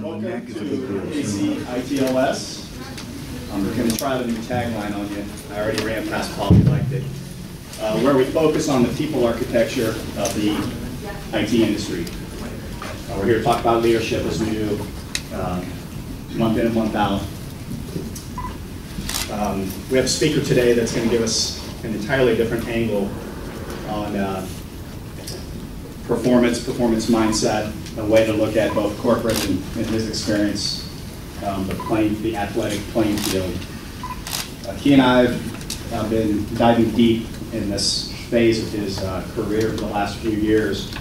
Welcome to KCITLS. We're going to try out a new tagline on you. I already ran past Paul, he liked it. Where we focus on the people architecture of the IT industry. We're here to talk about leadership as we do month in and month out. We have a speaker today that's going to give us an entirely different angle on performance mindset, a way to look at both corporate and his experience, the athletic playing field. He and I have been diving deep in this phase of his career for the last few years.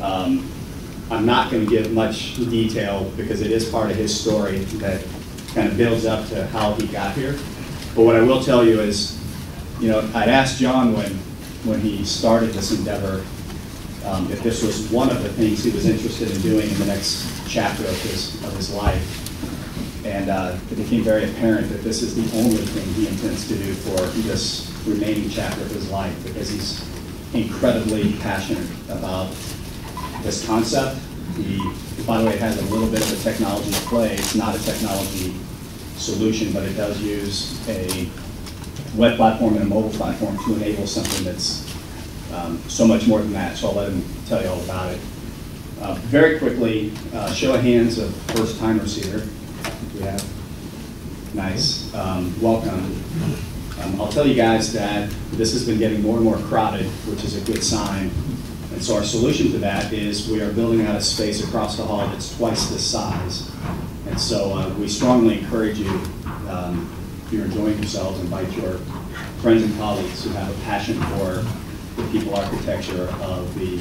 I'm not going to give much detail because it is part of his story that kind of builds up to how he got here. But what I will tell you is, I'd asked Jon when he started this endeavor if this was one of the things he was interested in doing in the next chapter of his life. And it became very apparent that this is the only thing he intends to do for this remaining chapter of his life, because he's incredibly passionate about this concept. He, by the way, has a little bit of a technology play. It's not a technology solution, but it does use a web platform and a mobile platform to enable something that's so much more than that. So I'll let him tell you all about it. Very quickly, show of hands of first-timers here. We have. Nice. Welcome. I'll tell you guys that this has been getting more and more crowded, which is a good sign. And so our solution to that is we are building out a space across the hall that's twice this size. And so we strongly encourage you, if you're enjoying yourselves, invite your friends and colleagues who have a passion for the people architecture of the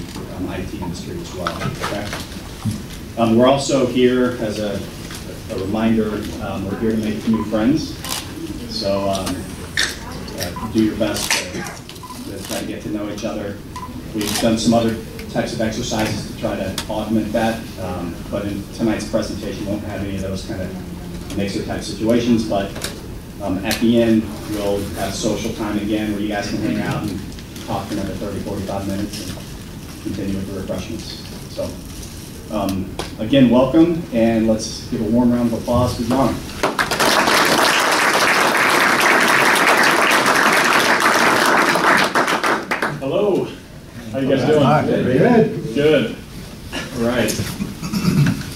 IT industry as well. Okay? We're also here as a reminder, we're here to make new friends. So do your best to try to get to know each other. We've done some other types of exercises to try to augment that, but in tonight's presentation won't have any of those kind of mixer type situations, but at the end we'll have social time again where you guys can hang out and talk for another 30, 45 minutes and continue with the refreshments. So again, welcome, and let's give a warm round of applause for Jon. Hello. How you guys doing? Very good. Good. All right.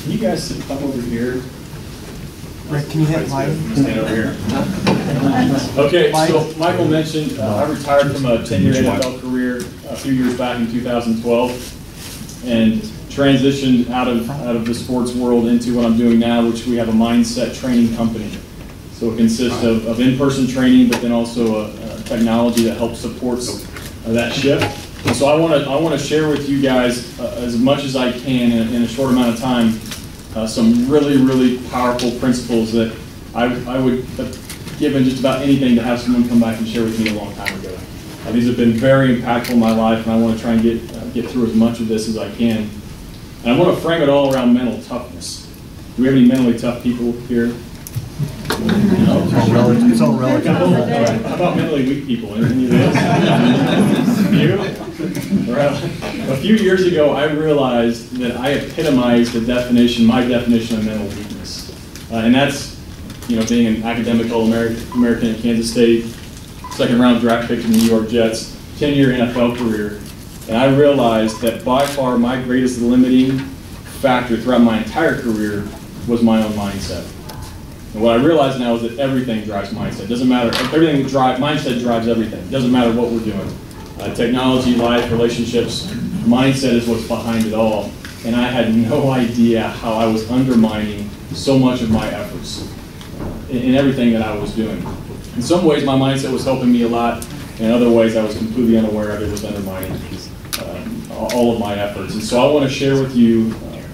Can you guys come over here? Rick, can you hit live? Stand over here. Okay, so Michael mentioned I retired from a 10-year NFL career a few years back in 2012 and transitioned out of the sports world into what I'm doing now, which we have a mindset training company. So it consists of in-person training, but then also a technology that helps supports that shift. And so I want to share with you guys as much as I can in a short amount of time some really powerful principles that I would have given just about anything to have someone come back and share with me a long time ago. These have been very impactful in my life, and I want to try and get through as much of this as I can. And I want to frame it all around mental toughness. Do we have any mentally tough people here? No? It's all relative. How about mentally weak people? Any of those? You? Well, a few years ago, I realized that I epitomized my definition of mental weakness. And that's, being an academic All-American at Kansas State, second-round draft pick in the New York Jets, 10-year NFL career. And I realized that by far my greatest limiting factor throughout my entire career was my own mindset. And what I realize now is that everything drives mindset. It doesn't matter. Mindset drives everything. It doesn't matter what we're doing. Technology, life, relationships, mindset is what's behind it all. And I had no idea how I was undermining so much of my efforts in everything that I was doing. In some ways, my mindset was helping me a lot. In other ways, I was completely unaware of it was undermining all of my efforts. And so I want to share with you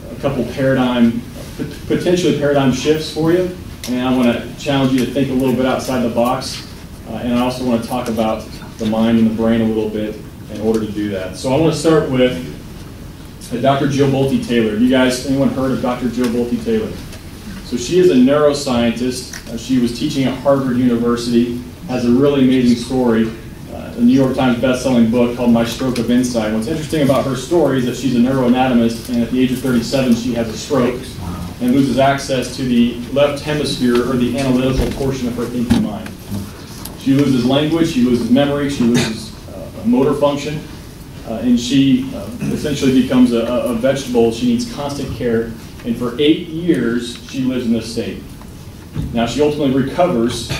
a couple potentially paradigm shifts for you. And I want to challenge you to think a little bit outside the box. And I also want to talk about the mind and the brain a little bit in order to do that. So I want to start with Dr. Jill Bolte Taylor. Anyone heard of Dr. Jill Bolte Taylor? So she is a neuroscientist. She was teaching at Harvard University, has a really amazing story. A New York Times best-selling book called My Stroke of Insight. What's interesting about her story is that she's a neuroanatomist, and at the age of 37, she has a stroke. and loses access to the left hemisphere, or the analytical portion of her thinking mind. She loses language, she loses memory, she loses motor function, and she essentially becomes a vegetable. She needs constant care, and for 8 years she lives in this state. Now she ultimately recovers,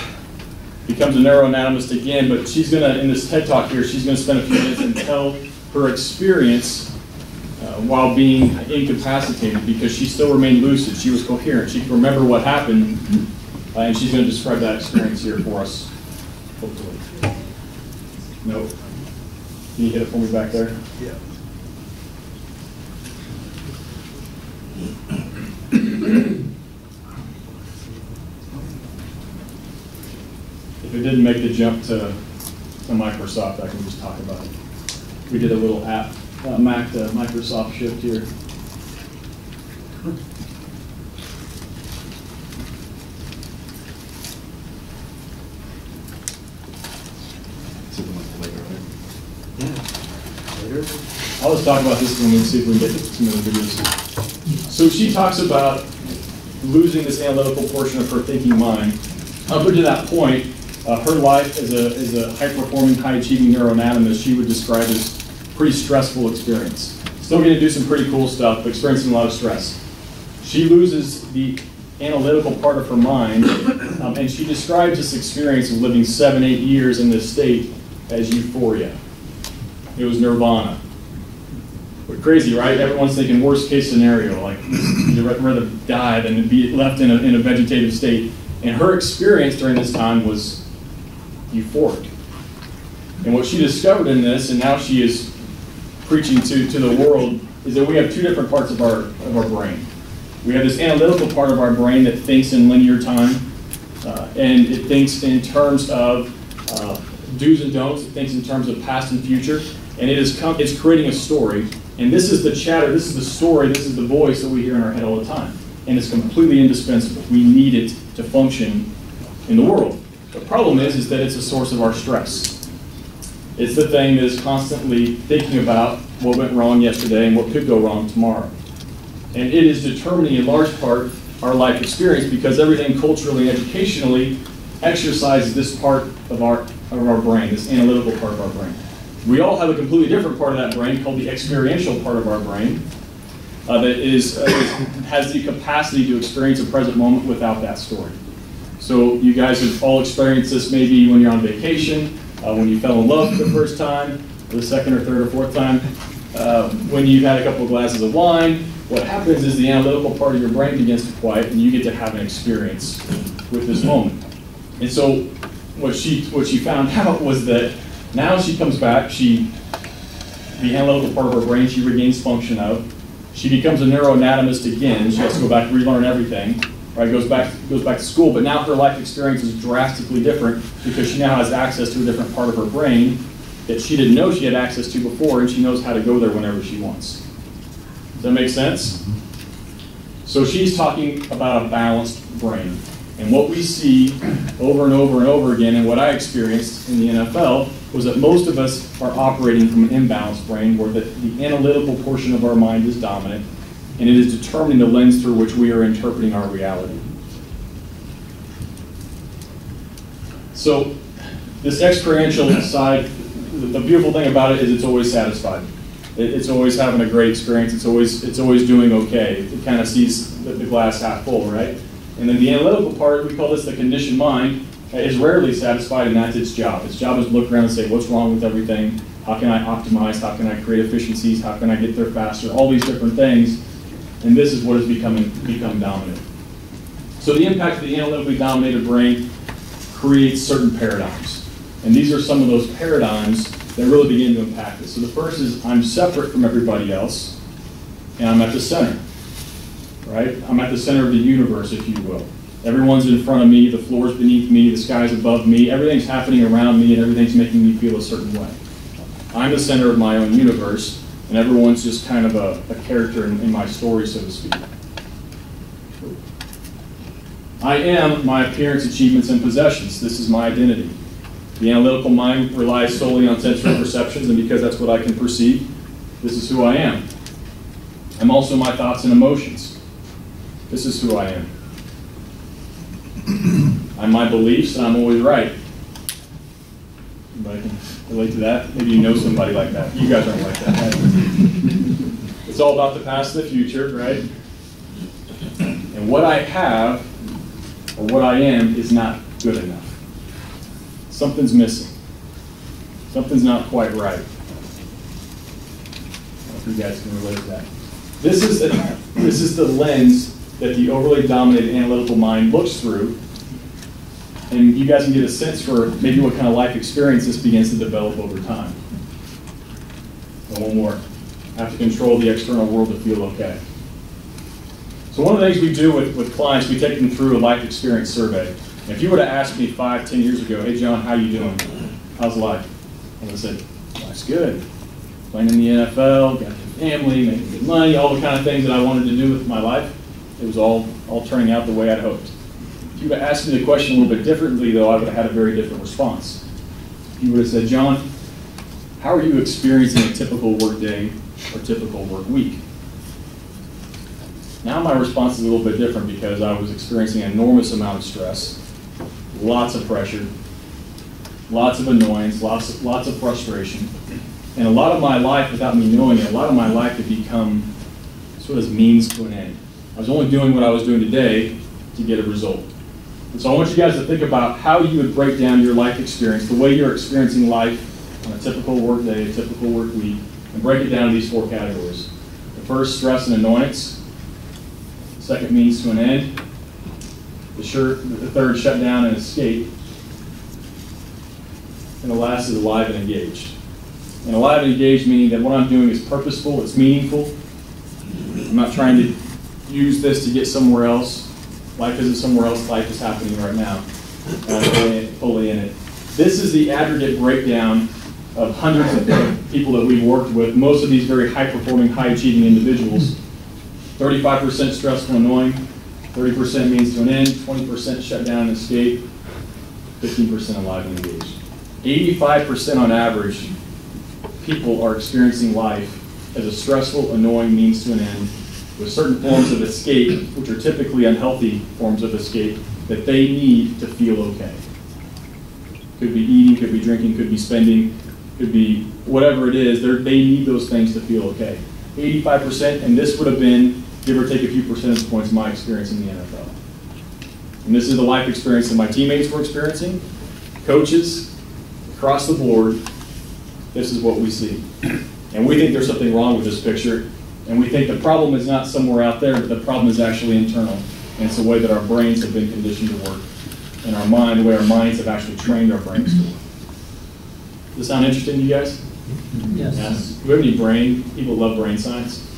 becomes a neuroanatomist again, but she's going to, in this TED Talk here, she's going to spend a few minutes and tell her experience while being incapacitated, because she still remained lucid. She was coherent. She could remember what happened, and she's going to describe that experience here for us, hopefully. Nope. Can you hit it for me back there? Yeah. If it didn't make the jump to Microsoft, I can just talk about it. We did a little app, Mac to Microsoft shift here. I'll just talk about this one and see if we can get to some of the videos. So she talks about losing this analytical portion of her thinking mind. Up to that point, her life as a high-performing, high-achieving neuroanatomist, she would describe as a pretty stressful experience. Still getting to do some pretty cool stuff, but experiencing a lot of stress. She loses the analytical part of her mind, and she describes this experience of living 7, 8 years in this state as euphoria. It was nirvana. But crazy, right? Everyone's thinking worst case scenario, like you'd rather die than be left in a vegetative state. And her experience during this time was euphoric. And what she discovered in this, and now she is preaching to the world, is that we have two different parts of our brain. We have this analytical part of our brain that thinks in linear time, and it thinks in terms of do's and don'ts. It thinks in terms of past and future, and it's creating a story. And this is the chatter, this is the story, this is the voice that we hear in our head all the time. And it's completely indispensable. We need it to function in the world. The problem is that it's a source of our stress. It's the thing that is constantly thinking about what went wrong yesterday and what could go wrong tomorrow. And it is determining in large part our life experience, because everything culturally and educationally exercises this part of our brain, this analytical part of our brain. We all have a completely different part of that brain called the experiential part of our brain that has the capacity to experience a present moment without that story. So you guys have all experienced this maybe when you're on vacation, when you fell in love for the first time, or the second or third or fourth time, when you've had a couple of glasses of wine. What happens is the analytical part of your brain begins to quiet, and you get to have an experience with this moment. And so what she found out was that now she comes back, the analytical part of her brain, she regains function of. She becomes a neuroanatomist again. She has to go back, relearn everything, right? Goes back to school, but now her life experience is drastically different because she now has access to a different part of her brain that she didn't know she had access to before, and she knows how to go there whenever she wants. Does that make sense? So she's talking about a balanced brain. And what we see over and over and over again, and what I experienced in the NFL, was that most of us are operating from an imbalanced brain where the analytical portion of our mind is dominant, and it is determining the lens through which we are interpreting our reality. So this experiential side, the beautiful thing about it is it's always satisfied. It's always having a great experience. It's always doing okay. It kind of sees the glass half full, right? And then the analytical part, we call this the conditioned mind, is rarely satisfied, and that's its job. Its job is to look around and say, what's wrong with everything? How can I optimize? How can I create efficiencies? How can I get there faster? All these different things. And this is what has become dominant. So the impact of the analytically dominated brain creates certain paradigms. And these are some of those paradigms that really begin to impact us. So the first is I'm separate from everybody else, and I'm at the center. Right? I'm at the center of the universe, if you will. Everyone's in front of me, the floor's beneath me, the sky's above me, everything's happening around me, and everything's making me feel a certain way. I'm the center of my own universe, and everyone's just kind of a character in my story, so to speak. I am my appearance, achievements, and possessions. This is my identity. The analytical mind relies solely on sensory perceptions, and because that's what I can perceive, this is who I am. I'm also my thoughts and emotions. This is who I am. I'm my beliefs, and I'm always right. Anybody can relate to that? Maybe you know somebody like that. You guys aren't like that, right? It's all about the past and the future, right? And what I have, or what I am, is not good enough. Something's missing. Something's not quite right. I don't know if you guys can relate to that. This is the lens that the overly dominated analytical mind looks through, and you guys can get a sense for maybe what kind of life experience this begins to develop over time. And one more. I have to control the external world to feel okay. So one of the things we do with clients, we take them through a life experience survey. And if you were to ask me 5, 10 years ago, hey John, how you doing? How's life? I would have said, life's good. Playing in the NFL, got a family, making good money, all the kind of things that I wanted to do with my life. It was all turning out the way I'd hoped. If you would have asked me the question a little bit differently, though, I would have had a very different response. If you would have said, John, how are you experiencing a typical work day or typical work week? Now my response is a little bit different because I was experiencing an enormous amount of stress, lots of pressure, lots of annoyance, lots of frustration. And a lot of my life, without me knowing it, a lot of my life had become sort of means to an end. I was only doing what I was doing today to get a result. And so I want you guys to think about how you would break down your life experience, the way you're experiencing life on a typical work day, a typical work week, and break it down into these 4 categories. The first, stress and annoyance. The second, means to an end. The third, shut down and escape. And the last is alive and engaged. And alive and engaged meaning that what I'm doing is purposeful, it's meaningful. I'm not trying to use this to get somewhere else. Life isn't somewhere else, life is happening right now. I'm fully in it. This is the aggregate breakdown of hundreds of people that we've worked with, most of these very high-performing, high-achieving individuals. 35% stressful and annoying, 30% means to an end, 20% shut down and escape, 15% alive and engaged. 85% on average, people are experiencing life as a stressful, annoying means to an end, with certain forms of escape, which are typically unhealthy forms of escape, that they need to feel okay. Could be eating, could be drinking, could be spending, could be whatever it is, they need those things to feel okay. 85%, and this would have been, give or take a few percentage points, my experience in the NFL. And this is the life experience that my teammates were experiencing, coaches, across the board, this is what we see. And we think there's something wrong with this picture, and we think the problem is not somewhere out there, but the problem is actually internal. And it's the way that our brains have been conditioned to work. And our mind, the way our minds have actually trained our brains to work. Does this sound interesting to you guys? Yes. Yes. Do we have any brain? People love brain science.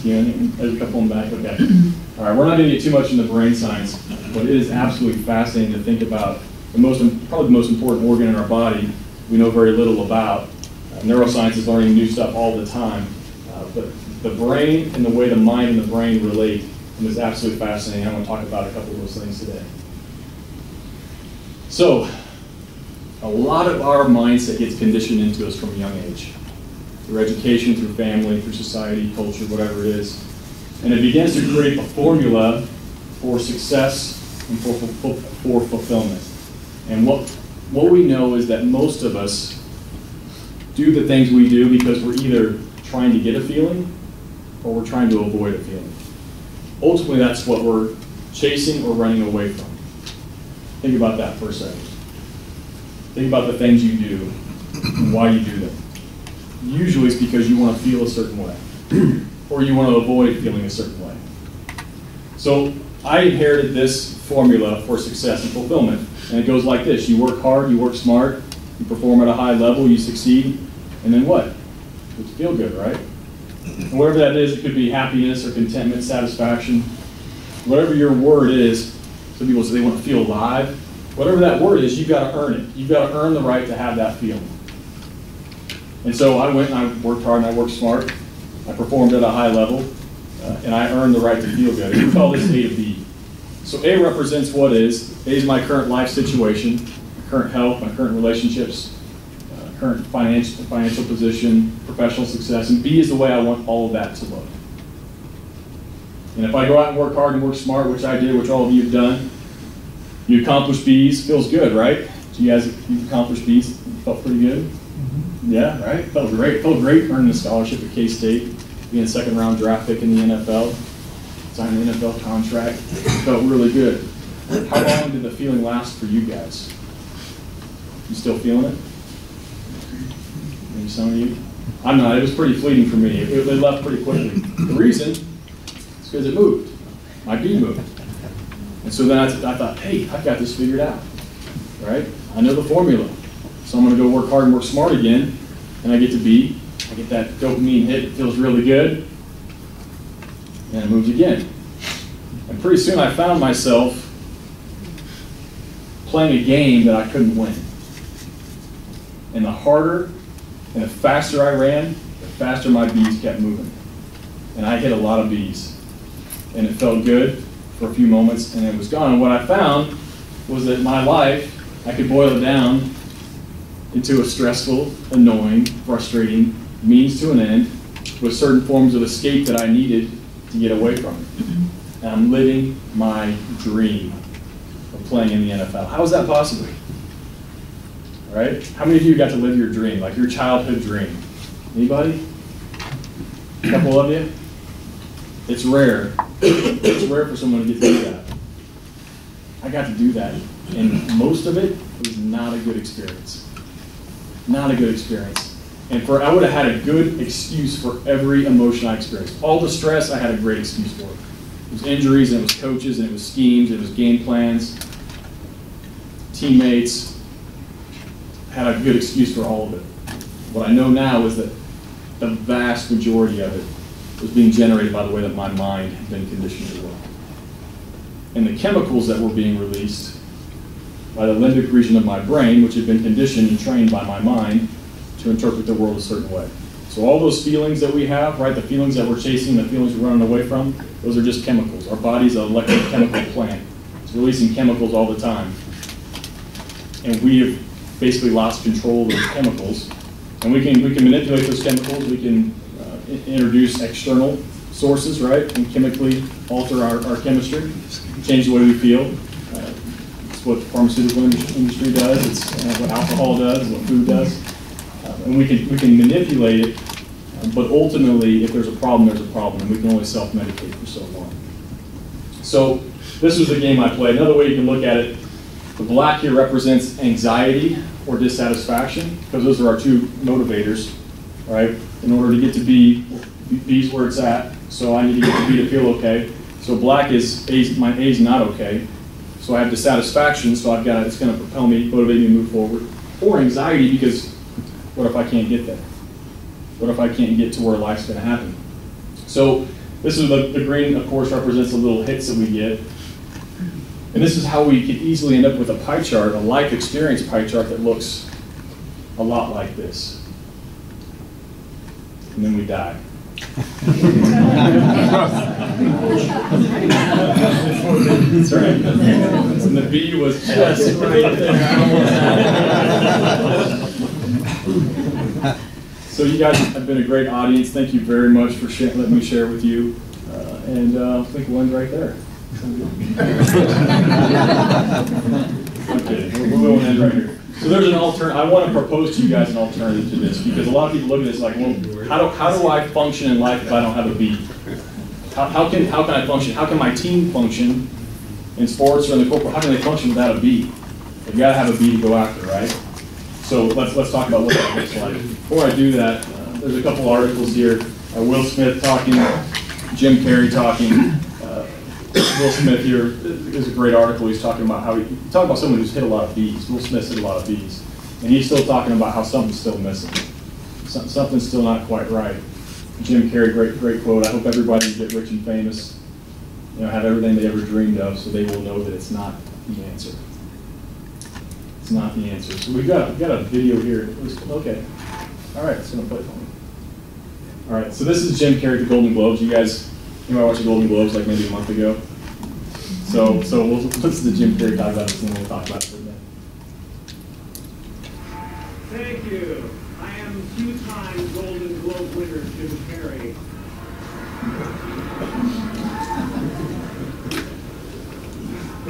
Yeah, there's a couple in the back. Okay. All right, we're not going to get too much into brain science, but it is absolutely fascinating to think about probably the most important organ in our body we know very little about. Neuroscience is learning new stuff all the time. But the brain and the way the mind and the brain relate is absolutely fascinating. I want to talk about a couple of those things today. So, a lot of our mindset gets conditioned into us from a young age. Through education, through family, through society, culture, whatever it is. And it begins to create a formula for success and for fulfillment. And what we know is that most of us do the things we do because we're either trying to get a feeling or we're trying to avoid a feeling. Ultimately, that's what we're chasing or running away from. Think about that for a second. Think about the things you do and why you do them. Usually it's because you want to feel a certain way or you want to avoid feeling a certain way. So I inherited this formula for success and fulfillment, and it goes like this. You work hard, you work smart, you perform at a high level, you succeed, and then what? You feel good, right? And whatever that is, it could be happiness or contentment, satisfaction, whatever your word is. Some people say they want to feel alive. Whatever that word is, you've got to earn it. You've got to earn the right to have that feeling. And so I went and I worked hard and I worked smart. I performed at a high level, and I earned the right to feel good. And we call this A to B. So A represents what is. A is my current life situation, my current health, my current relationships, current financial position, professional success, and B is the way I want all of that to look. And if I go out and work hard and work smart, which I did, which all of you have done, you accomplish B's, feels good, right? So you guys, you accomplished B's, felt pretty good? Yeah, right? Felt great earning a scholarship at K-State, being a second round draft pick in the NFL, signing an NFL contract, felt really good. How long did the feeling last for you guys? You still feeling it? Maybe some of you? I'm not, it was pretty fleeting for me. It left pretty quickly. The reason is because it moved. My B moved. And so then I thought, hey, I've got this figured out, right? I know the formula. So I'm going to go work hard and work smart again, and I get to B. I get that dopamine hit, it feels really good, and it moves again. And pretty soon I found myself playing a game that I couldn't win. And the harder and the faster I ran, the faster my B's kept moving. And I hit a lot of B's. And it felt good for a few moments, and it was gone. And what I found was that my life, I could boil it down into a stressful, annoying, frustrating means to an end with certain forms of escape that I needed to get away from it. And I'm living my dream of playing in the NFL. How is that possible? Right? How many of you got to live your dream, like your childhood dream? Anybody? A couple of you? It's rare. It's rare for someone to get to do that. I got to do that, and most of it was not a good experience. Not a good experience. And I would have had a good excuse for every emotion I experienced. All the stress, I had a great excuse for it. It was injuries, and it was coaches, and it was schemes, and it was game plans, teammates. I had a good excuse for all of it. What I know now is that the vast majority of it was being generated by the way that my mind had been conditioned to work. And the chemicals that were being released by the limbic region of my brain, which had been conditioned and trained by my mind to interpret the world a certain way. So all those feelings that we have, right, the feelings that we're chasing, the feelings we're running away from, those are just chemicals. Our body's an electrochemical plant. It's releasing chemicals all the time. And we have basically lost control of those chemicals. And we can manipulate those chemicals. We can introduce external sources, right, and chemically alter our chemistry, change the way we feel. It's what the pharmaceutical industry does. It's what alcohol does, what food does. And we can manipulate it, but ultimately, if there's a problem, there's a problem, and we can only self-medicate for so long. So this was the game I played. Another way you can look at it, the black here represents anxiety or dissatisfaction, because those are our two motivators, right? In order to get to B, B's where it's at, so I need to get to B to feel okay. So black is, my A is not okay. So I have dissatisfaction, so it's going to propel me, motivate me to move forward. Or anxiety, because what if I can't get there? What if I can't get to where life's going to happen? So this is the green, of course, represents the little hits that we get. And this is how we could easily end up with a pie chart, a life experience pie chart that looks a lot like this. And then we die. That's right. And the B was just right there. So you guys have been a great audience. Thank you very much for letting me share with you. I think we'll end right there. Okay, we won't end right here. So there's an alternative. I want to propose to you guys an alternative to this, because a lot of people look at this like, well, how do I function in life if I don't have a B? How can I function? How can my team function in sports or in the corporate? How can they function without a B? They've got to have a B to go after, right? So let's talk about what that looks like. Before I do that, there's a couple articles here. Will Smith talking, Jim Carrey talking. Will Smith here is a great article. He's talking about someone who's hit a lot of B's. Will Smith's hit a lot of B's. And he's still talking about how something's still missing. Something's still not quite right. Jim Carrey, great quote. I hope everybody get rich and famous, have everything they ever dreamed of, so they will know that it's not the answer. It's not the answer. So we've got a video here. Okay. All right, it's going to play for me. All right, so this is Jim Carrey at the Golden Globes. You guys watched the Golden Globes like maybe a month ago. So we'll listen to Jim Carrey talk about this, and then we'll talk about it for a minute. Thank you. I am two-time Golden Globe winner Jim Carrey.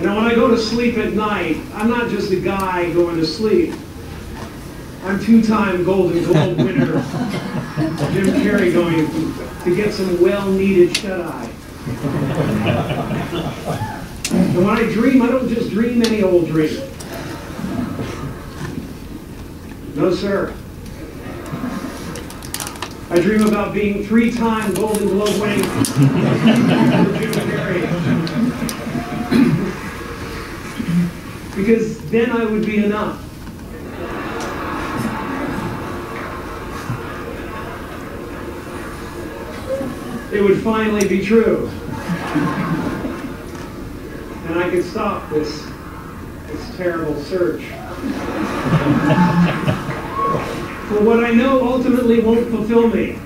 You know, when I go to sleep at night, I'm not just a guy going to sleep. I'm two-time Golden Globe winner Jim Carrey going to get some well-needed shut-eye. And when I dream, I don't just dream any old dream. No, sir. I dream about being three-time Golden Globe winning Jim Carrey. Because then I would be enough. It would finally be true. And I could stop this terrible search for what I know ultimately won't fulfill me.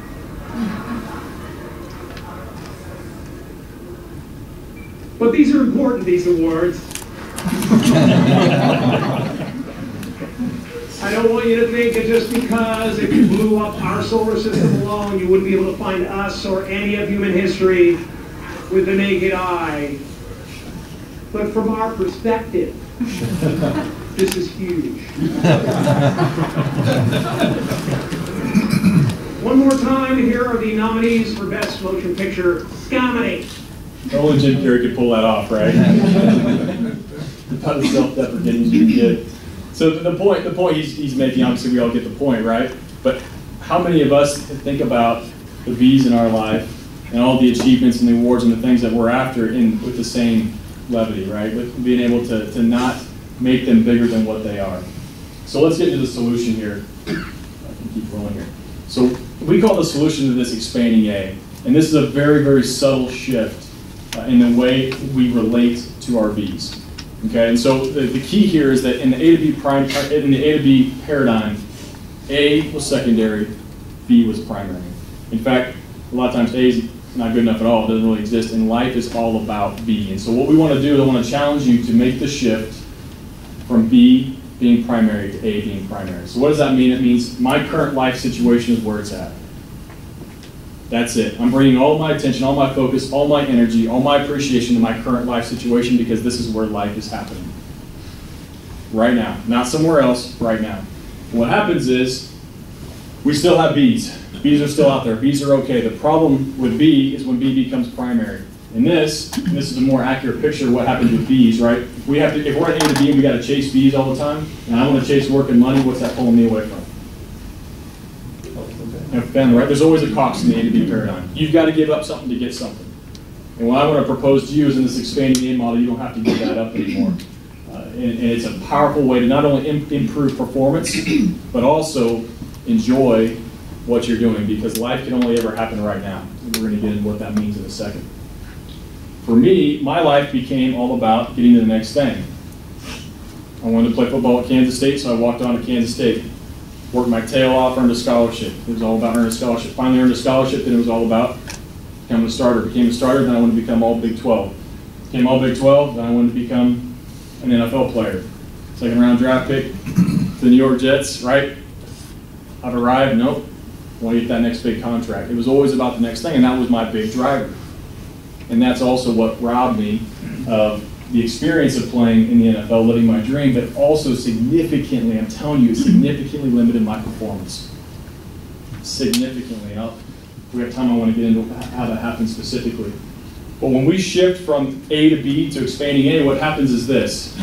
But these are important, these awards. I don't want you to think that just because if you blew up our solar system alone, you wouldn't be able to find us or any of human history with the naked eye. But from our perspective, this is huge. One more time, here are the nominees for Best Motion Picture Comedy. Only Jim Carrey could pull that off, right? About the self-deprecating you can get. So the point he's making, obviously we all get the point, right? But how many of us think about the B's in our life and all the achievements and the awards and the things that we're after with the same levity, right? With being able to not make them bigger than what they are. So let's get to the solution here. I can keep rolling here. So we call the solution to this expanding A. And this is a very, very subtle shift in the way we relate to our B's. Okay, and so the key here is that in the A to B paradigm, A was secondary, B was primary. In fact, a lot of times A is not good enough at all, it doesn't really exist, and life is all about B. And so what we want to do is I want to challenge you to make the shift from B being primary to A being primary. So what does that mean? It means my current life situation is where it's at. That's it. I'm bringing all my attention, all my focus, all my energy, all my appreciation to my current life situation because this is where life is happening. Right now. Not somewhere else, right now. And what happens is we still have B's. B's are still out there. B's are okay. The problem with B is when B becomes primary. And this is a more accurate picture of what happens with B's, right? If we're at A to B and we got to chase B's all the time, and I want to chase work and money, what's that pulling me away from? Ben, right? There's always a cost in the A to B paradigm. You've got to give up something to get something. And what I want to propose to you is in this expanding A model, you don't have to give that up anymore. And it's a powerful way to not only improve performance, but also enjoy what you're doing because life can only ever happen right now. And we're going to get into what that means in a second. For me, my life became all about getting to the next thing. I wanted to play football at Kansas State, so I walked on to Kansas State. Worked my tail off, earned a scholarship. It was all about earning a scholarship. Finally earned a scholarship, then it was all about becoming a starter. Became a starter, then I wanted to become all Big 12. Became all Big 12, then I wanted to become an NFL player. Second round draft pick to the New York Jets, right? I've arrived, nope. I want to get that next big contract. It was always about the next thing, and that was my big driver. And that's also what robbed me of the experience of playing in the NFL, living my dream, but also significantly, I'm telling you, it significantly limited my performance. Significantly. If we have time, I want to get into how that happens specifically. But when we shift from A to B to expanding A, what happens is this.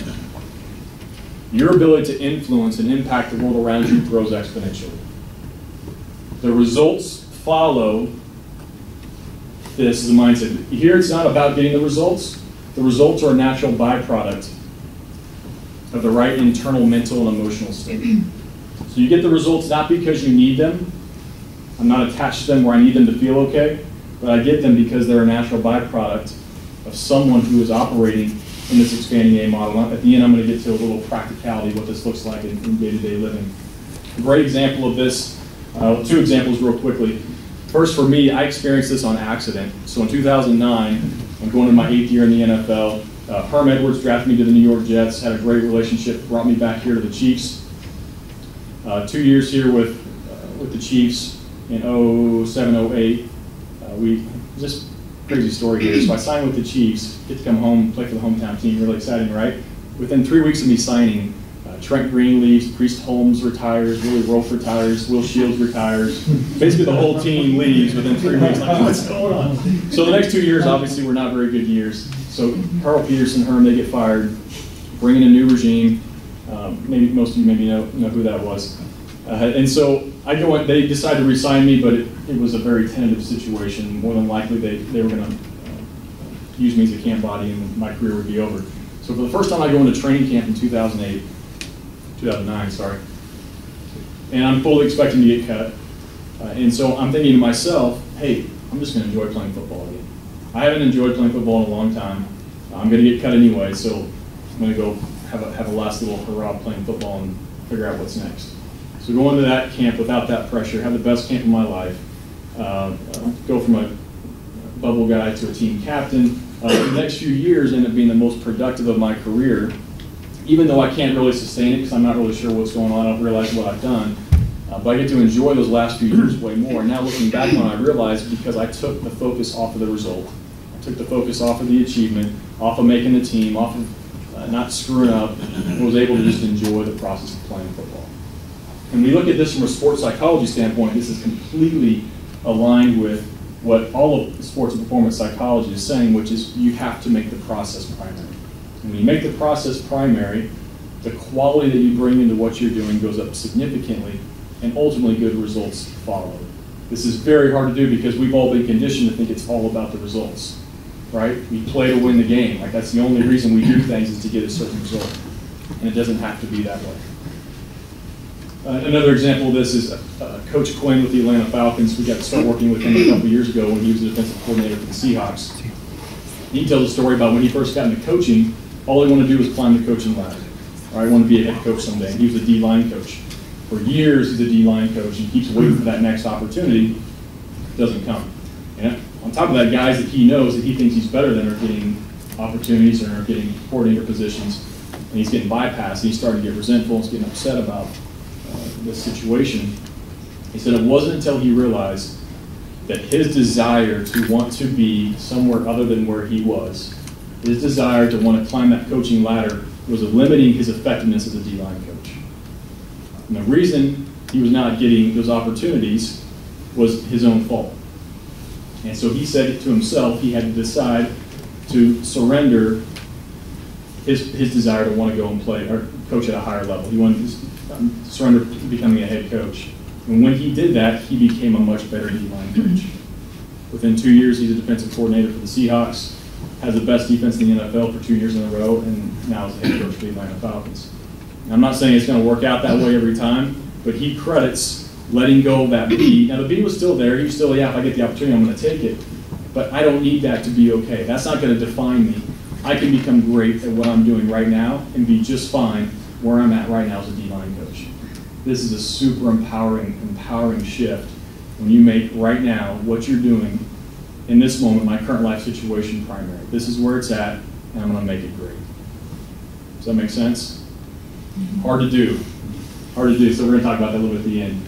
Your ability to influence and impact the world around you grows exponentially. The results follow this as a mindset. Here, it's not about getting the results. The results are a natural byproduct of the right internal, mental, and emotional state. So you get the results not because you need them. I'm not attached to them where I need them to feel okay, but I get them because they're a natural byproduct of someone who is operating in this expanding A model. At the end, I'm going to get to a little practicality, what this looks like in day-to-day living. A great example of this, two examples real quickly. First, for me, I experienced this on accident. So in 2009, I'm going into my 8th year in the NFL. Herm Edwards drafted me to the New York Jets, had a great relationship, brought me back here to the Chiefs. 2 years here with the Chiefs in 07, 08. We just crazy story here. So I signed with the Chiefs, get to come home, play for the hometown team, really exciting, right? Within 3 weeks of me signing, Trent Green leaves, Priest Holmes retires, Willie Rolfe retires, Will Shields retires. Basically the whole team leaves within 3 weeks. Like, what's going on? So the next 2 years obviously were not very good years. So Carl Peterson, Herm, they get fired, bring in a new regime. Maybe most of you maybe know who that was. And so I go in, they decided to re-sign me, but it was a very tentative situation. More than likely they were going to use me as a camp body and my career would be over. So for the first time I go into training camp in 2009, sorry. And I'm fully expecting to get cut. And so I'm thinking to myself, hey, I'm just going to enjoy playing football again. I haven't enjoyed playing football in a long time. I'm going to get cut anyway, so I'm going to go have a last little hurrah playing football and figure out what's next. So go into that camp without that pressure, have the best camp of my life, go from a bubble guy to a team captain. The next few years end up being the most productive of my career, even though I can't really sustain it because I'm not really sure what's going on. I don't realize what I've done. But I get to enjoy those last few years way more. Now looking back on it, I realized because I took the focus off of the result. I took the focus off of the achievement, off of making the team, off of not screwing up, and was able to just enjoy the process of playing football. And we look at this from a sports psychology standpoint, this is completely aligned with what all of sports and performance psychology is saying, which is you have to make the process primary. When you make the process primary, the quality that you bring into what you're doing goes up significantly, and ultimately good results follow. This is very hard to do because we've all been conditioned to think it's all about the results, right? We play to win the game. Like that's the only reason we do things is to get a certain result, and it doesn't have to be that way. Another example of this is Coach Quinn with the Atlanta Falcons. We got to start working with him a couple years ago when he was the defensive coordinator for the Seahawks. He tells a story about when he first got into coaching, all he wanted to do was climb the coaching ladder. I wanted to be a head coach someday. He was a D-line coach. For years, he's a D-line coach and keeps waiting for that next opportunity. It doesn't come. And on top of that, guys that he knows that he thinks he's better than are getting opportunities or are getting coordinator positions, and he's getting bypassed. And he's starting to get resentful and getting upset about this situation. He said it wasn't until he realized that his desire to want to be somewhere other than where he was, his desire to want to climb that coaching ladder was limiting his effectiveness as a D-line coach. And the reason he was not getting those opportunities was his own fault. And so he said to himself he had to decide to surrender his desire to want to go and play or coach at a higher level. He wanted to surrender becoming a head coach. And when he did that, he became a much better D-line coach. Within 2 years, he's a defensive coordinator for the Seahawks, has the best defense in the NFL for 2 years in a row, and now is the head coach for the Atlanta Falcons. Now, I'm not saying it's going to work out that way every time, but he credits letting go of that B. Now, the B was still there. He was still, yeah, if I get the opportunity, I'm going to take it. But I don't need that to be okay. That's not going to define me. I can become great at what I'm doing right now and be just fine where I'm at right now as a D-line coach. This is a super empowering shift when you make right now what you're doing in this moment, my current life situation, primary. This is where it's at, and I'm going to make it great. Does that make sense? Hard to do. Hard to do, so we're going to talk about that a little bit at the end.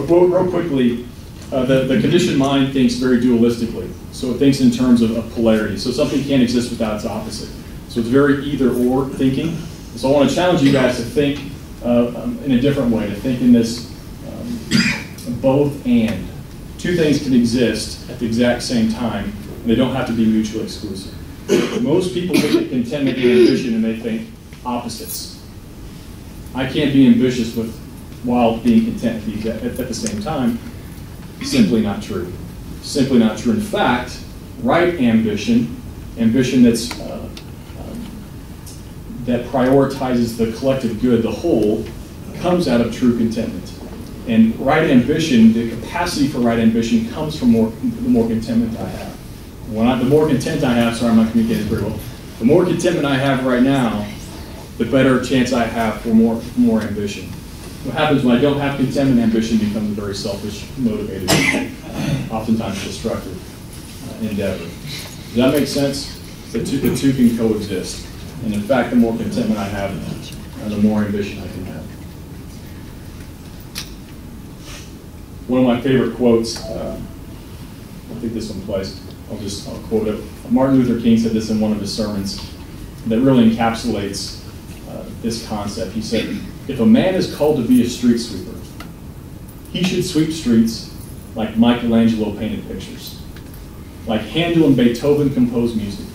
Real quickly, the conditioned mind thinks very dualistically. So it thinks in terms of polarity. So something can't exist without its opposite. So it's very either-or thinking. So I want to challenge you guys to think in a different way, to think in this both and. Two things can exist at the exact same time, and they don't have to be mutually exclusive. Most people look at contentment and ambition and they think opposites. I can't be ambitious while being content at the same time. Simply not true. Simply not true. In fact, right ambition that's that prioritizes the collective good, the whole, comes out of true contentment. And right ambition, the capacity for right ambition comes from the more contentment I have. The more content I have, sorry, I'm not communicating very well. The more contentment I have right now, the better chance I have for more ambition. What happens when I don't have contentment, ambition becomes a very selfish, motivated, oftentimes destructive endeavor. Does that make sense? The two can coexist. And in fact, the more contentment I have, the more ambition I can have. One of my favorite quotes, I think this one plays. I'll quote it. Martin Luther King said this in one of his sermons that really encapsulates this concept. He said, if a man is called to be a street sweeper, he should sweep streets like Michelangelo painted pictures, like Handel and Beethoven composed music,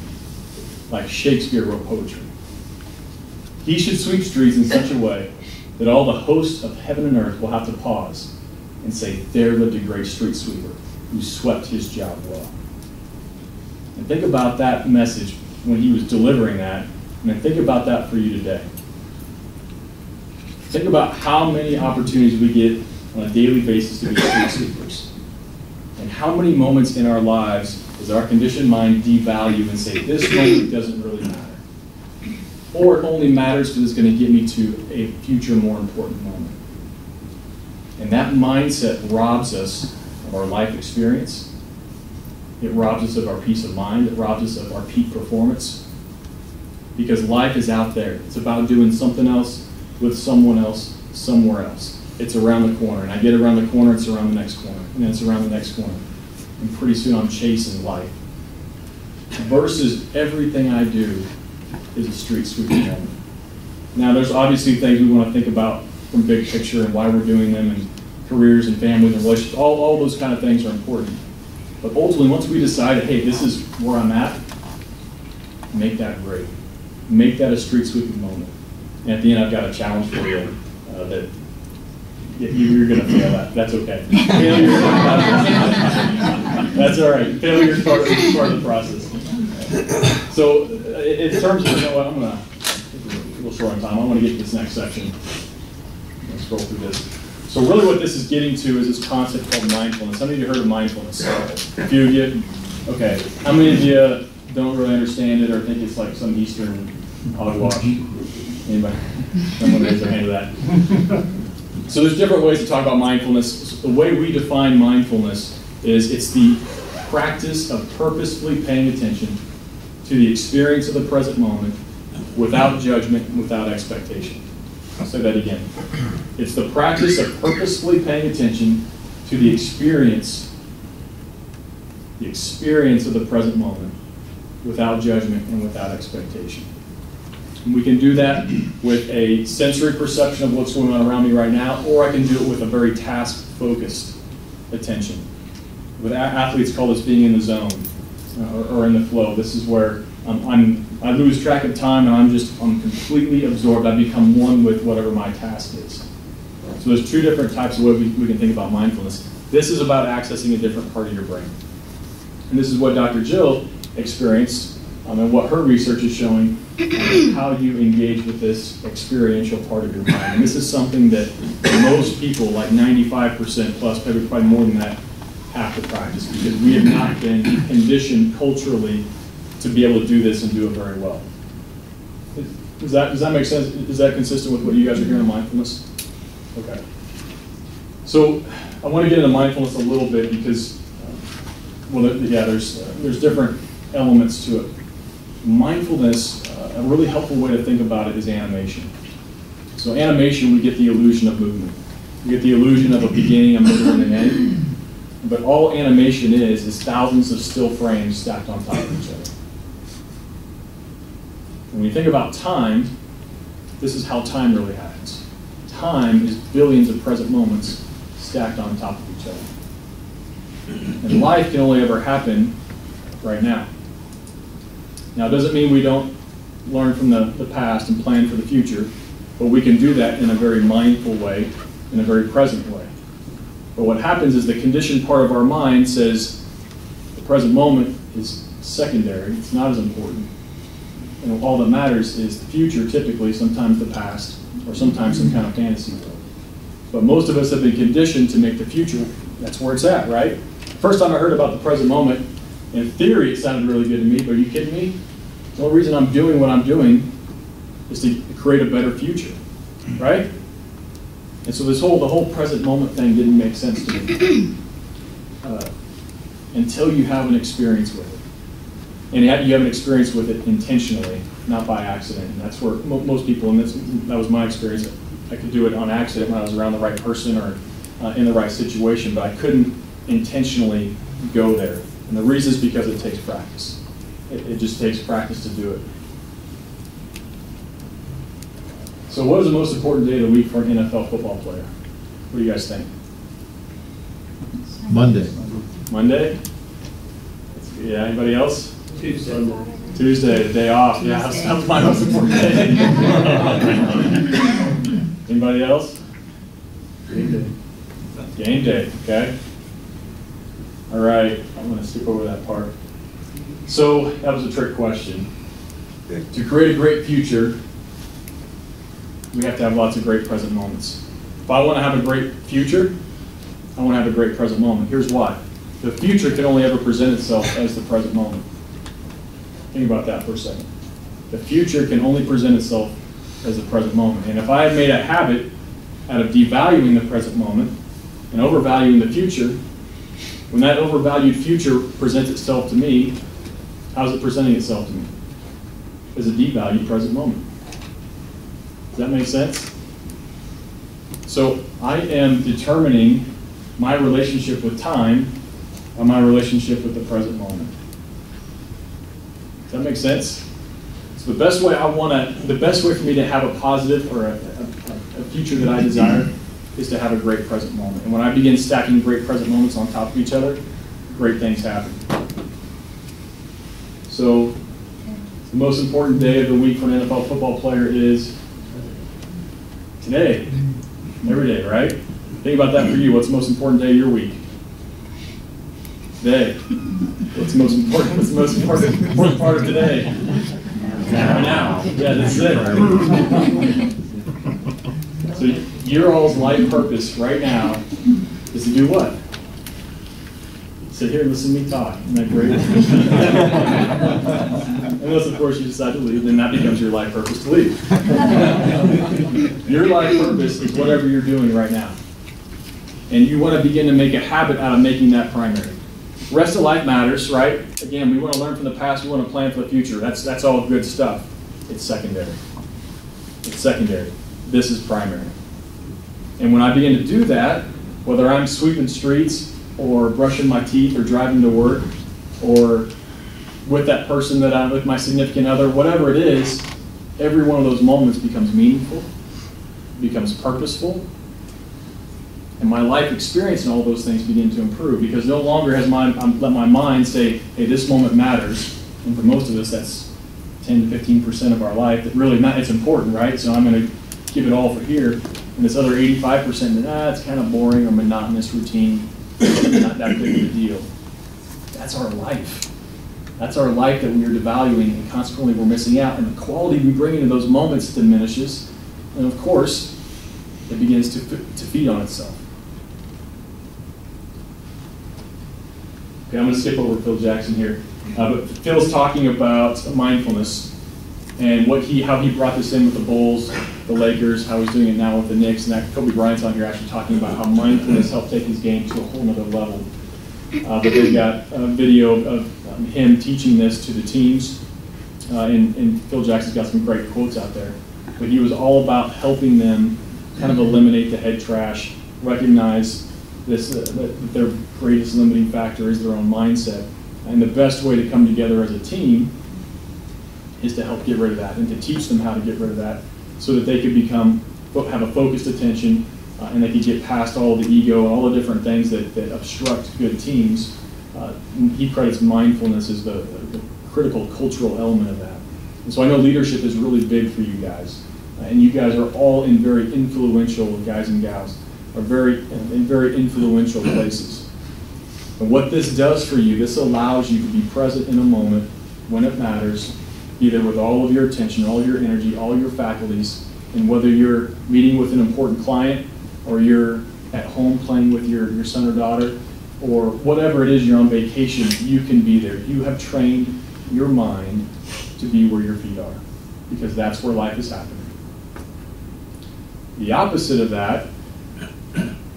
like Shakespeare wrote poetry. He should sweep streets in such a way that all the hosts of heaven and earth will have to pause and say, there lived a great street sweeper who swept his job well. And think about that message when he was delivering that, and then think about that for you today. Think about how many opportunities we get on a daily basis to be street sweepers. And how many moments in our lives does our conditioned mind devalue and say, this moment doesn't really matter. Or it only matters because it's going to get me to a future more important moment. And that mindset robs us of our life experience. It robs us of our peace of mind. It robs us of our peak performance. Because life is out there. It's about doing something else with someone else, somewhere else. It's around the corner. And I get around the corner, it's around the next corner. And then it's around the next corner. And pretty soon I'm chasing life. Versus everything I do is a street sweeping moment. Now there's obviously things we want to think about from big picture and why we're doing them, and careers and families and relationships. All those kind of things are important. But ultimately, once we decide, hey, this is where I'm at, make that great. Make that a street sweeping moment. And at the end, I've got a challenge for you that you're going to fail at. That's okay. Failure is part of the process. That's all right. Failure is part of the process. So, in terms of, you know what, I'm going to, a little short on time. I want to get to this next section. I'm going to scroll through this. So really what this is getting to is this concept called mindfulness. How many of you heard of mindfulness? A few of you? Okay. How many of you don't really understand it or think it's like some Eastern hogwash? Anybody? Someone raise their hand to that. So there's different ways to talk about mindfulness. The way we define mindfulness is it's the practice of purposefully paying attention to the experience of the present moment without judgment and without expectation. I'll say that again. It's the practice of purposefully paying attention to the experience of the present moment without judgment and without expectation. And we can do that with a sensory perception of what's going on around me right now, or I can do it with a very task-focused attention. With athletes call this being in the zone or in the flow. This is where I lose track of time and I'm completely absorbed. I become one with whatever my task is. So there's two different types of ways we can think about mindfulness. This is about accessing a different part of your brain. And this is what Dr. Jill experienced and what her research is showing how you engage with this experiential part of your mind. And this is something that most people, like 95% plus, probably more than that, have to practice because we have not been conditioned culturally to be able to do this and do it very well. Does that make sense? Is that consistent with what you guys are hearing in mindfulness? Okay. So I want to get into mindfulness a little bit because, there's different elements to it. Mindfulness, a really helpful way to think about it is animation. So animation, we get the illusion of movement. We get the illusion of a beginning, a middle, and an end. But all animation is thousands of still frames stacked on top of each other. When you think about time, this is how time really happens. Time is billions of present moments stacked on top of each other. And life can only ever happen right now. Now, it doesn't mean we don't learn from the past and plan for the future, but we can do that in a very mindful way, in a very present way. But what happens is the conditioned part of our mind says the present moment is secondary, it's not as important. And all that matters is the future, typically, sometimes the past, or sometimes some kind of fantasy world. But most of us have been conditioned to make the future, that's where it's at, right? First time I heard about the present moment, in theory it sounded really good to me, but are you kidding me? The only reason I'm doing what I'm doing is to create a better future, right? And so the whole present moment thing didn't make sense to me until you have an experience with it. And you have an experience with it intentionally, not by accident. And that's where most people, and that was my experience, I could do it on accident when I was around the right person or in the right situation, but I couldn't intentionally go there. And the reason is because it takes practice. It just takes practice to do it. So what is the most important day of the week for an NFL football player? What do you guys think? Monday. Monday? Yeah, anybody else? Tuesday. Tuesday, the day off. Yeah, that's my most important day. Anybody else? Game day. Game day, okay. All right, I'm going to skip over that part. So that was a trick question. To create a great future, we have to have lots of great present moments. If I want to have a great future, I want to have a great present moment. Here's why. The future can only ever present itself as the present moment. Think about that for a second. The future can only present itself as the present moment. And if I have made a habit out of devaluing the present moment and overvaluing the future, when that overvalued future presents itself to me, how's it presenting itself to me? As a devalued present moment. Does that make sense? So I am determining my relationship with time by my relationship with the present moment. Does that make sense? So the best way for me to have a positive or a future that I desire is to have a great present moment. And when I begin stacking great present moments on top of each other, great things happen. So the most important day of the week for an NFL football player is today. Every day, right? Think about that for you. What's the most important day of your week? Today. What's the most important part of today? Now. Yeah, that's it. So your all's life purpose right now is to do what? Sit here and listen to me talk. Isn't that great? Unless, of course, you decide to leave, then that becomes your life purpose to leave. Your life purpose is whatever you're doing right now. And you want to begin to make a habit out of making that primary. The rest of life matters, right? Again, we want to learn from the past, we want to plan for the future. That's all good stuff. It's secondary. It's secondary. This is primary. And when I begin to do that, whether I'm sweeping streets or brushing my teeth or driving to work or with that person that I'm with, my significant other, whatever it is, every one of those moments becomes meaningful, becomes purposeful, and my life experience and all those things begin to improve because no longer has let my mind say, hey, this moment matters. And for most of us, that's 10 to 15% of our life. That really it's important, right? So I'm going to give it all for here. And this other 85%, it's kind of boring or monotonous routine. Not that big of a deal. That's our life. That's our life that we are devaluing, and consequently we're missing out. And the quality we bring into those moments diminishes. And of course, it begins to feed on itself. Okay, I'm going to skip over Phil Jackson here. But Phil's talking about mindfulness and how he brought this in with the Bulls, the Lakers, how he's doing it now with the Knicks, and that Kobe Bryant's on here actually talking about how mindfulness helped take his game to a whole nother level. But they've got a video of him teaching this to the teams, and Phil Jackson's got some great quotes out there. But he was all about helping them kind of eliminate the head trash, recognize this that their greatest limiting factor is their own mindset. And the best way to come together as a team is to help get rid of that and to teach them how to get rid of that so that they could have a focused attention and they could get past all the ego and all the different things that obstruct good teams. He credits mindfulness as the critical cultural element of that. And so I know leadership is really big for you guys. And you guys are all in very influential, guys and gals, are in very influential places. And what this does for you, this allows you to be present in a moment when it matters, either with all of your attention, all your energy, all your faculties, and whether you're meeting with an important client or you're at home playing with your son or daughter, or whatever it is, you're on vacation, you can be there. You have trained your mind to be where your feet are, because that's where life is happening. The opposite of that,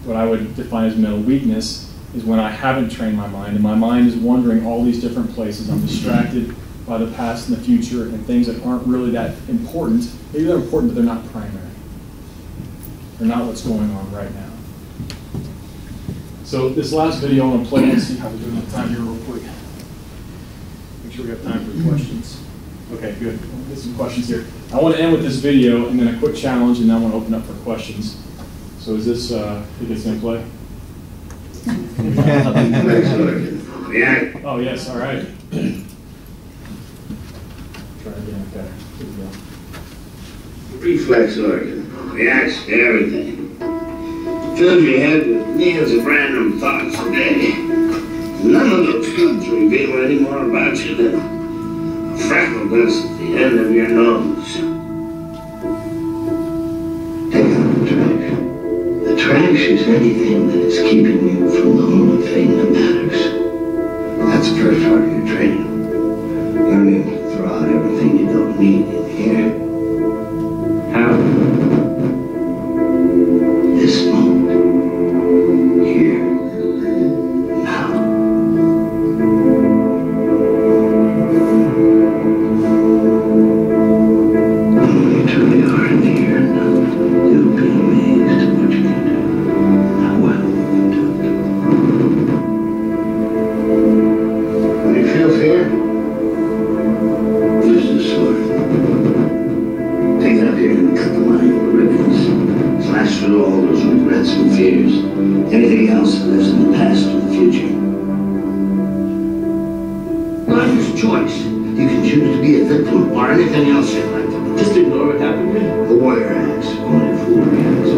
what I would define as mental weakness, is when I haven't trained my mind, and my mind is wandering all these different places. I'm distracted by the past and the future and things that aren't really that important. Maybe they're important, but they're not primary. They're not what's going on right now. So this last video I'm going to play, let's see how we're doing on time here real quick. sure we have time for questions. Okay, good. We'll get some questions here. I want to end with this video and then a quick challenge, and then I want to open up for questions. So is this, I think it's going to play? Oh, yes, all right. Try again, okay. Here we go. Reflex organ reacts to everything. Fills your head with millions of random thoughts a day. None of those thoughts reveal any more about you than a freckle dust at the end of your nose. Take out the trash. The trash is anything that is keeping you from the only thing that matters. That's the first part of your training. Learning to throw out everything you don't need in here. How? This moment. Here. Now. When you truly are in the here and now, you'll be amazed at what you can do. How well you do it. When you feel fear, use the sword. Take it up here and cut the line with ribbons. Slash through all those regrets and fears. Anything else that lives in the past or the future. Life's choice. You can choose to be a victim or anything else you like to be. Just ignore what happened to you. The warrior acts only a fool reacts.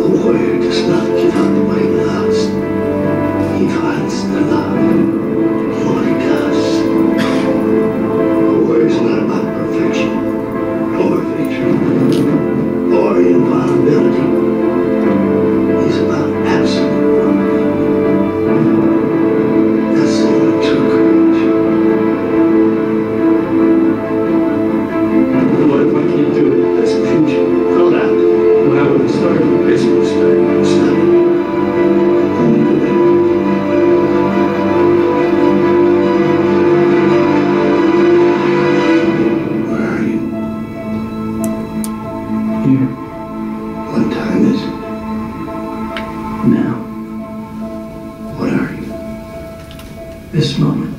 The warrior does not give up what he loves. He finds the love in what he does. The warrior is not about perfection, or victory, or invulnerability. He's about absolute vulnerability. That's the only true courage. What if I can't do it? That's the future. Fill it out. Well, how would we start? Basically, study. Only do that. Where are you? Here. What time is it? Now. What are you? This moment.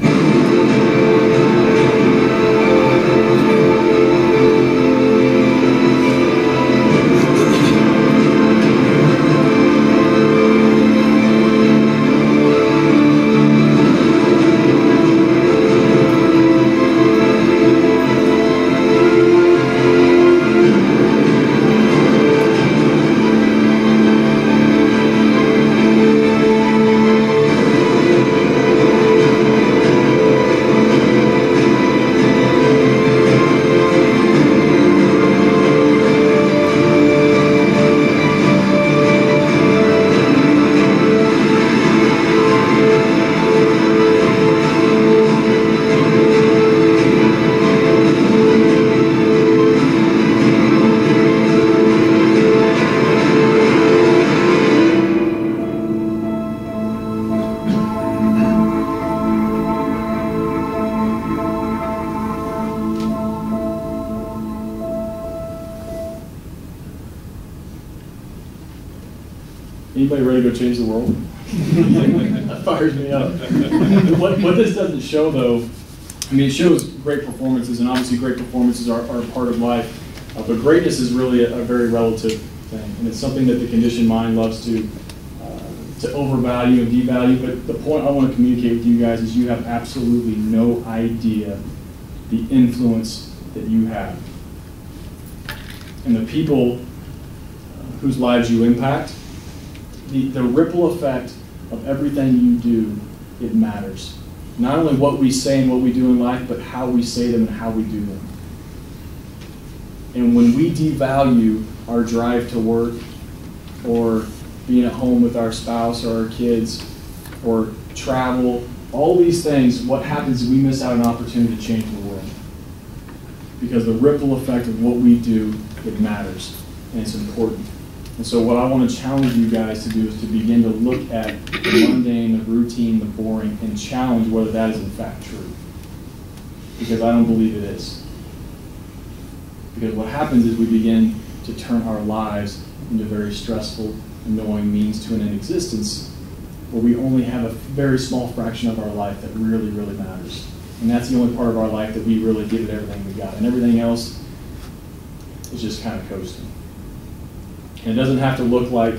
Anybody ready to go change the world? That fires me up. What this doesn't show, though, I mean, it shows great performances, and obviously great performances are a part of life, but greatness is really a very relative thing, and it's something that the conditioned mind loves to overvalue and devalue. But the point I want to communicate with you guys is you have absolutely no idea the influence that you have. And the people whose lives you impact, the ripple effect of everything you do, it matters. Not only what we say and what we do in life, but how we say them and how we do them. And when we devalue our drive to work, or being at home with our spouse or our kids, or travel, all these things, what happens is we miss out on an opportunity to change the world. Because the ripple effect of what we do, it matters, and it's important. And so what I want to challenge you guys to do is to begin to look at the mundane, the routine, the boring, and challenge whether that is in fact true. Because I don't believe it is. Because what happens is we begin to turn our lives into very stressful, annoying means to an end existence where we only have a very small fraction of our life that really, really matters. And that's the only part of our life that we really give it everything we got. And everything else is just kind of coasting. And it doesn't have to look like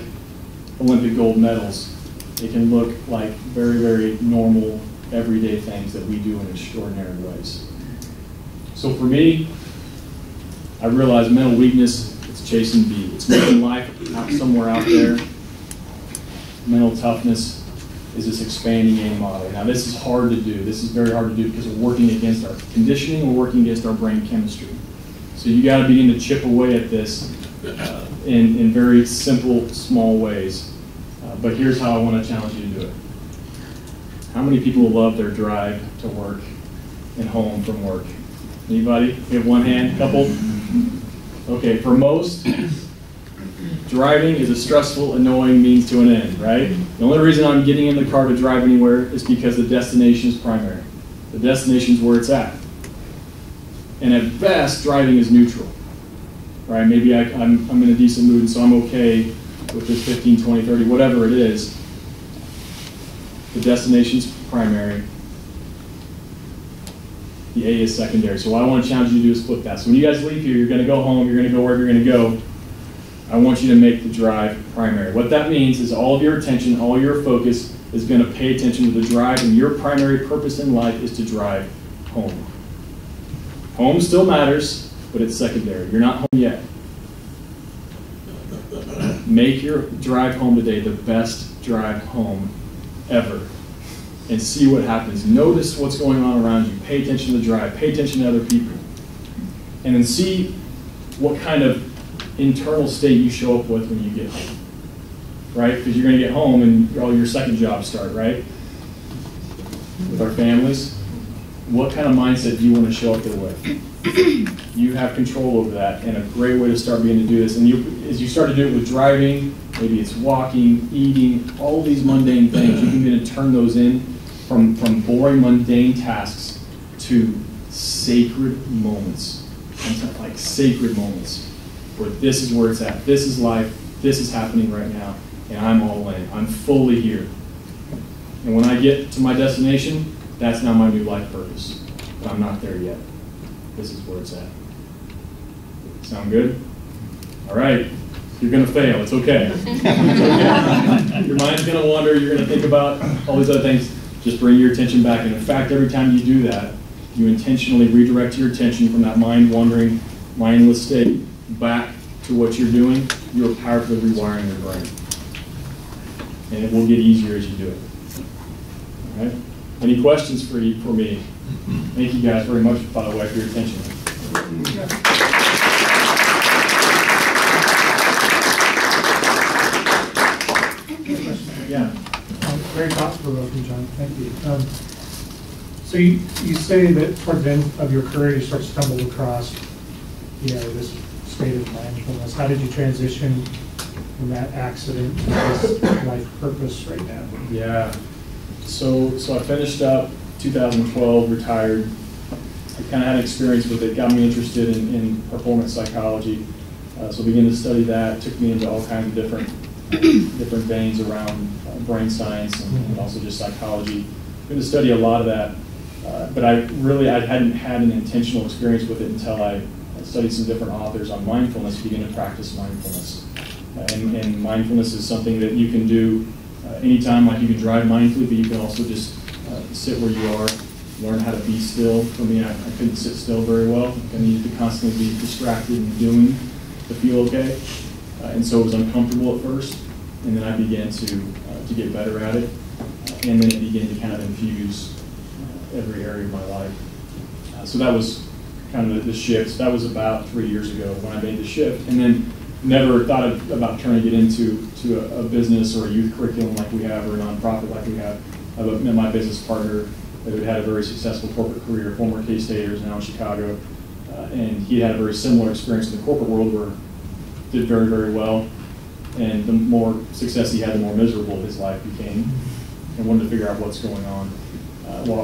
Olympic gold medals. It can look like very, very normal, everyday things that we do in extraordinary ways. So for me, I realize mental weakness, it's chasing B. It's making life out somewhere out there. Mental toughness is this expanding game model. Now this is hard to do. This is very hard to do because we're working against our conditioning, we're working against our brain chemistry. So you got to begin to chip away at this in very simple, small ways. But here's how I want to challenge you to do it. How many people love their drive to work and home from work? Anybody? We have one hand, couple? Okay, for most, driving is a stressful, annoying means to an end, right? The only reason I'm getting in the car to drive anywhere is because the destination is primary. The destination is where it's at. And at best, driving is neutral, right? Maybe I'm in a decent mood, and so I'm okay with this 15, 20, 30, whatever it is. The destination's primary. The A is secondary. So what I want to challenge you to do is flip that. So when you guys leave here, you're going to go home, you're going to go wherever you're going to go. I want you to make the drive primary. What that means is all of your attention, all your focus is going to pay attention to the drive, and your primary purpose in life is to drive home. Home still matters, but it's secondary. You're not home yet. Make your drive home today the best drive home ever, and see what happens. Notice what's going on around you. Pay attention to the drive. Pay attention to other people. And then see what kind of internal state you show up with when you get home. Right? Because you're going to get home and all your second jobs start, right? With our families. What kind of mindset do you want to show up there with? You have control over that, and a great way to start beginning to do this. And as you start to do it with driving, maybe it's walking, eating, all these mundane things, you can begin to turn those in from boring, mundane tasks to sacred moments. Like sacred moments where this is where it's at. This is life. This is happening right now. And I'm all in. I'm fully here. And when I get to my destination, that's now my new life purpose. But I'm not there yet. This is where it's at. Sound good? All right. You're going to fail. It's okay. It's okay. Your mind's going to wander. You're going to think about all these other things. Just bring your attention back. And in fact, every time you do that, you intentionally redirect your attention from that mind-wandering, mindless state back to what you're doing. You're powerfully rewiring your brain. And it will get easier as you do it. All right? Any questions for me? Thank you guys very much, by the way, for your attention. Yeah. Very thought-provoking, John. Thank you. So you say that toward the end of your career, you start to stumble across, this state of mindfulness. How did you transition from that accident to this life purpose right now? Yeah. So I finished up 2012, retired. I kind of had an experience with it, got me interested in performance psychology. So I began to study that, took me into all kinds of different veins around brain science and also just psychology. I'm going to study a lot of that, but I hadn't had an intentional experience with it until I studied some different authors on mindfulness, began to practice mindfulness. And mindfulness is something that you can do anytime, like you can drive mindfully, but you can also just sit where you are, learn how to be still. For me, I couldn't sit still very well. I needed to constantly be distracted and doing to feel okay. And so it was uncomfortable at first, and then I began to get better at it, and then it began to kind of infuse every area of my life. So that was kind of the shift. That was about 3 years ago when I made the shift, and then never thought about turning it into a business or a youth curriculum like we have or a nonprofit like we have. I met my business partner who had a very successful corporate career, former K-Staters, now in Chicago, and he had a very similar experience in the corporate world where he did very, very well, and the more success he had, the more miserable his life became, and wanted to figure out what's going on,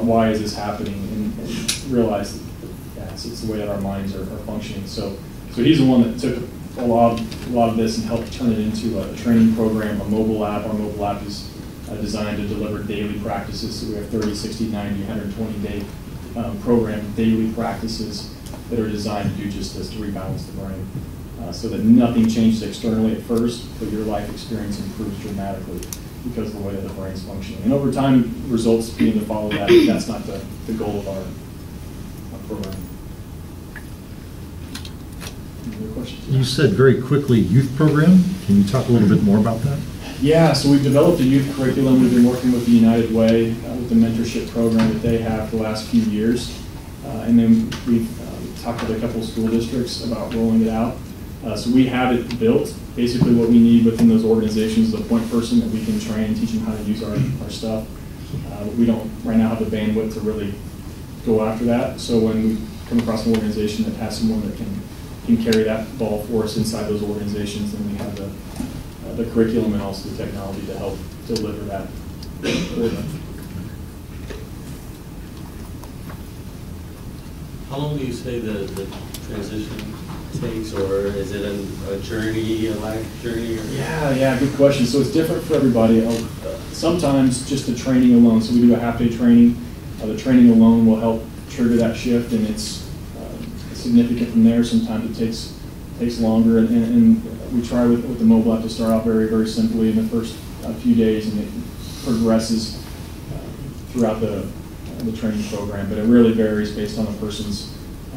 why is this happening, and realized that it's the way that our minds are functioning. So he's the one that took a lot of this and helped turn it into a training program, a mobile app. Our mobile app is designed to deliver daily practices. So we have 30, 60, 90, 120-day program daily practices that are designed to do just this, to rebalance the brain, so that nothing changes externally at first, but your life experience improves dramatically because of the way that the brain's functioning. And over time, results begin to follow that, but that's not the goal of our program. Any other questions? You said very quickly youth program. Can you talk a little bit more about that? Yeah, so we've developed a youth curriculum. We've been working with the United Way, with the mentorship program that they have for the last few years. And then we've talked with a couple of school districts about rolling it out. So we have it built. Basically what we need within those organizations is a point person that we can train and teach them how to use our stuff. But we don't right now have the bandwidth to really go after that. So when we come across an organization that has someone that can carry that ball for us inside those organizations, then we have the curriculum and also the technology to help deliver that for them. How long do you say the transition takes, or is it a journey, a life journey? Or? Yeah, good question. So it's different for everybody. Sometimes just the training alone, so we do a half-day training. The training alone will help trigger that shift, and it's significant from there. Sometimes it takes longer, and we try with the mobile app to start off very, very simply in the first few days, and it progresses throughout the training program, but it really varies based on the person's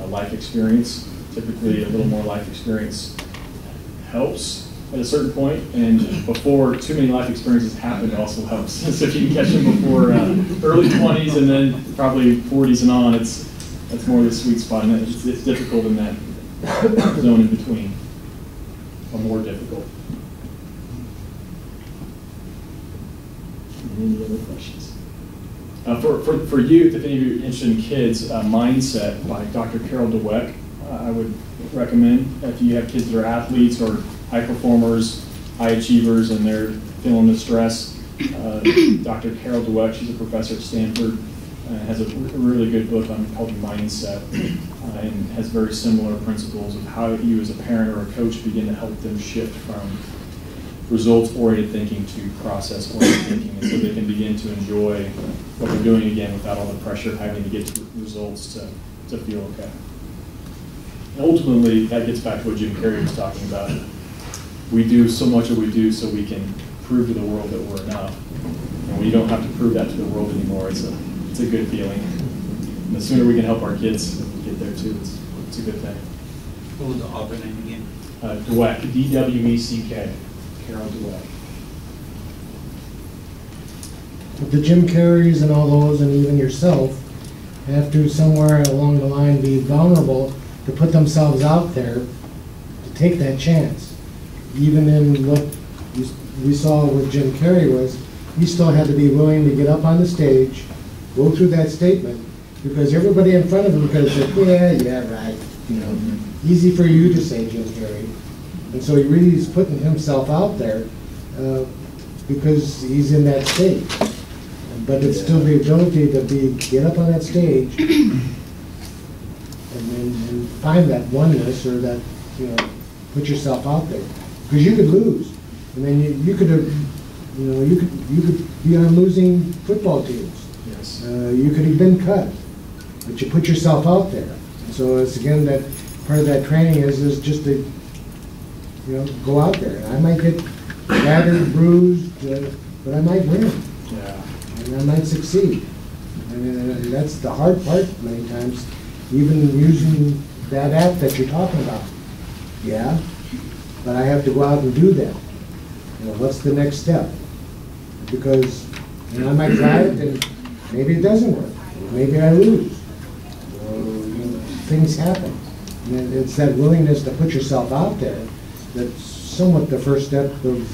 life experience. Typically, a little more life experience helps at a certain point, and before too many life experiences happen also helps. So if you can catch them before early 20s and then probably 40s and on, that's more the sweet spot, and it's difficult in that zone in between, or more difficult. Any other questions? For youth, if any of you are interested in kids, Mindset by Dr. Carol Dweck, I would recommend. If you have kids that are athletes or high performers, high achievers, and they're feeling the stress, Dr. Carol Dweck, she's a professor at Stanford, has a really good book called Mindset, and has very similar principles of how you as a parent or a coach begin to help them shift from results-oriented thinking to process-oriented thinking, and so they can begin to enjoy what they're doing again without all the pressure of having to get to results to feel okay. And ultimately, that gets back to what Jim Carrey was talking about. We do so much of what we do so we can prove to the world that we're enough. And when you don't have to prove that to the world anymore, it's a good feeling. And the sooner we can help our kids get there too, it's a good thing. What was the author name again? Dweck, D-W-E-C-K, Carol Dweck. The Jim Carreys and all those, and even yourself, have to somewhere along the line be vulnerable to put themselves out there to take that chance. Even in what we saw with Jim Carrey was, he still had to be willing to get up on the stage, go through that statement, because everybody in front of him could have said, yeah, right, you know, easy for you to say, Jim Carrey. And so he really is putting himself out there because he's in that state. But it's still the ability to get up on that stage and find that oneness, or that, you know, put yourself out there. Because you could lose. I mean, you could have, you know, you could be on losing football teams. Yes. You could have been cut, but you put yourself out there. So it's again that part of that training is just to, you know, go out there. And I might get battered, bruised, but I might win. Yeah. And I might succeed. And that's the hard part many times, even using that app that you're talking about. Yeah, but I have to go out and do that. You know, what's the next step? Because, you know, I might try it and maybe it doesn't work. Maybe I lose. Or, you know, things happen. And it's that willingness to put yourself out there that's somewhat the first step of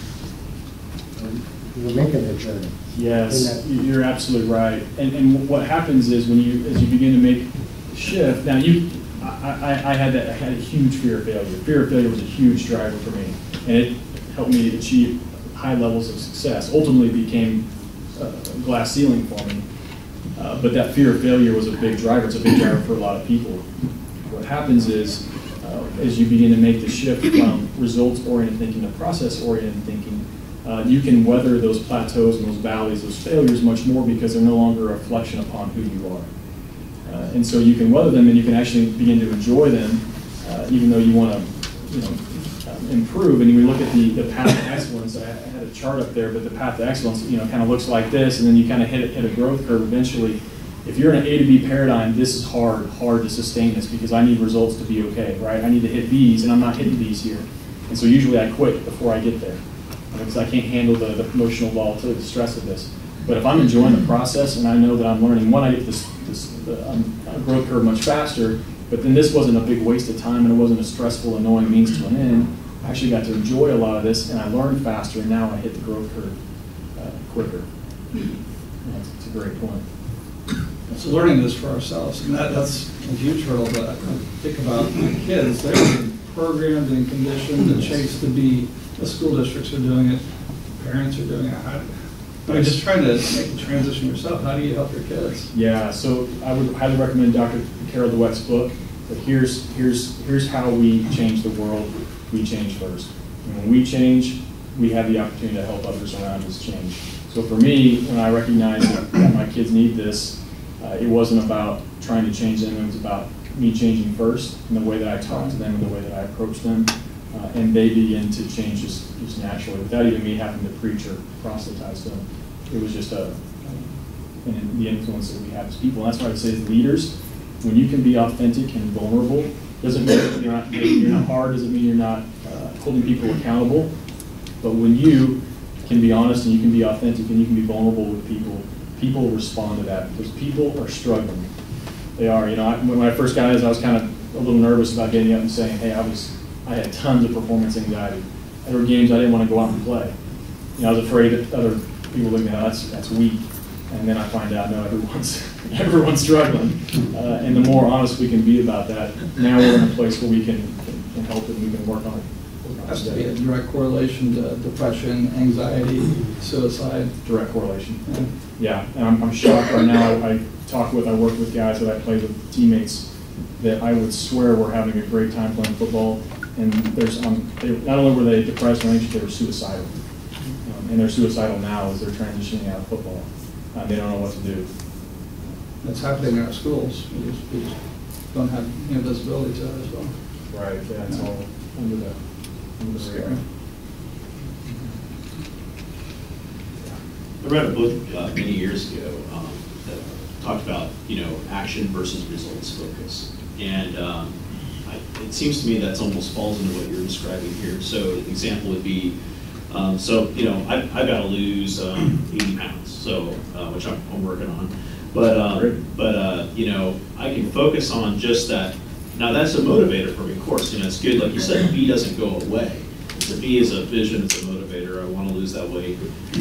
making the journey. Yes, you're absolutely right. And what happens is as you begin to make a shift. Now I had a huge fear of failure. Fear of failure was a huge driver for me, and it helped me achieve high levels of success. Ultimately, became a glass ceiling for me. But that fear of failure was a big driver. It's a big driver for a lot of people. What happens is, as you begin to make the shift from results-oriented thinking to process-oriented thinking, you can weather those plateaus and those valleys, those failures much more, because they're no longer a reflection upon who you are. And so you can weather them, and you can actually begin to enjoy them, even though you want to, improve. And you look at the path to excellence. I had a chart up there, but the path to excellence, kind of looks like this, and then you kind of hit a growth curve eventually. If you're in an A to B paradigm, this is hard to sustain this, because I need results to be okay, right? I need to hit B's, and I'm not hitting B's here. And so usually I quit before I get there, because I can't handle the emotional volatility, the stress of this. But if I'm enjoying the process and I know that I'm learning, one, I get this growth curve much faster, but then this wasn't a big waste of time, and it wasn't a stressful, annoying means to an end. I actually got to enjoy a lot of this, and I learned faster, and now I hit the growth curve quicker. It's a great point. So learning this for ourselves, and that's a huge hurdle. But I think about my kids; they're programmed and conditioned and shaped to be. The school districts are doing it, parents are doing it. I mean, just trying to make the transition yourself. How do you help your kids? Yeah, so I would highly recommend Dr. Carol DeWett's book. But here's how we change the world. We change first. And when we change, we have the opportunity to help others around us change. So for me, when I recognized that my kids need this, it wasn't about trying to change them. It was about me changing first in the way that I talk to them, in the way that I approach them. And they begin to change just naturally, without even me having to preach or proselytize them. It was just the influence that we have as people. And that's why I would say as leaders, when you can be authentic and vulnerable, doesn't mean you're not hard, doesn't mean you're not holding people accountable. But when you can be honest and you can be authentic and you can be vulnerable with people, people respond to that, because people are struggling. They are. When I first got in, I was kind of a little nervous about getting up and saying, hey, I had tons of performance anxiety. There were games I didn't want to go out and play. I was afraid that other people looked at that's weak. And then I find out, no, everyone's struggling. And the more honest we can be about that, now we're in a place where we can help it and we can work on it. Has to be a direct correlation to depression, anxiety, suicide. Direct correlation. Yeah, and I'm shocked right now. I work with guys that I play with, teammates, that I would swear were having a great time playing football. And there's not only were they depressed or anxious, they were suicidal. And they're suicidal now as they're transitioning out of football. They don't know what to do. That's happening in our schools. We just don't have visibility to it as well. Right, yeah, it's all under the radar. I read a book many years ago that talked about action versus results focus, and it seems to me that's almost falls into what you're describing here. So an example would be, I've got to lose 80 pounds, so which I'm working on, but I can focus on just that. Now that's a motivator for me, of course. It's good, like you said, the B doesn't go away. The B is a vision, it's a motivator. I want to lose that weight.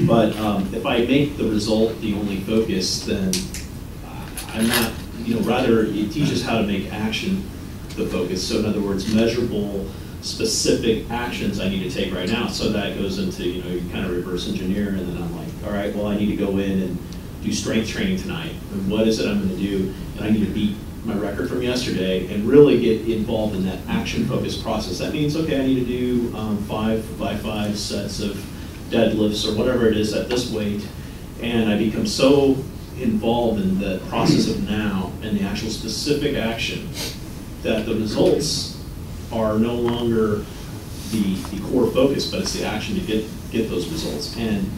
But if I make the result the only focus, then I'm not. Rather it teaches how to make action the focus. So in other words, measurable, specific actions I need to take right now. So that goes into you kind of reverse engineer, and then I'm like, all right, well I need to go in and do strength training tonight. And what is it I'm going to do? And I need to beat my record from yesterday and really get involved in that action-focused process. That means, okay, I need to do 5x5 sets of deadlifts or whatever it is at this weight, and I become so involved in the process of now and the actual specific action that the results are no longer the core focus, but it's the action to get those results. And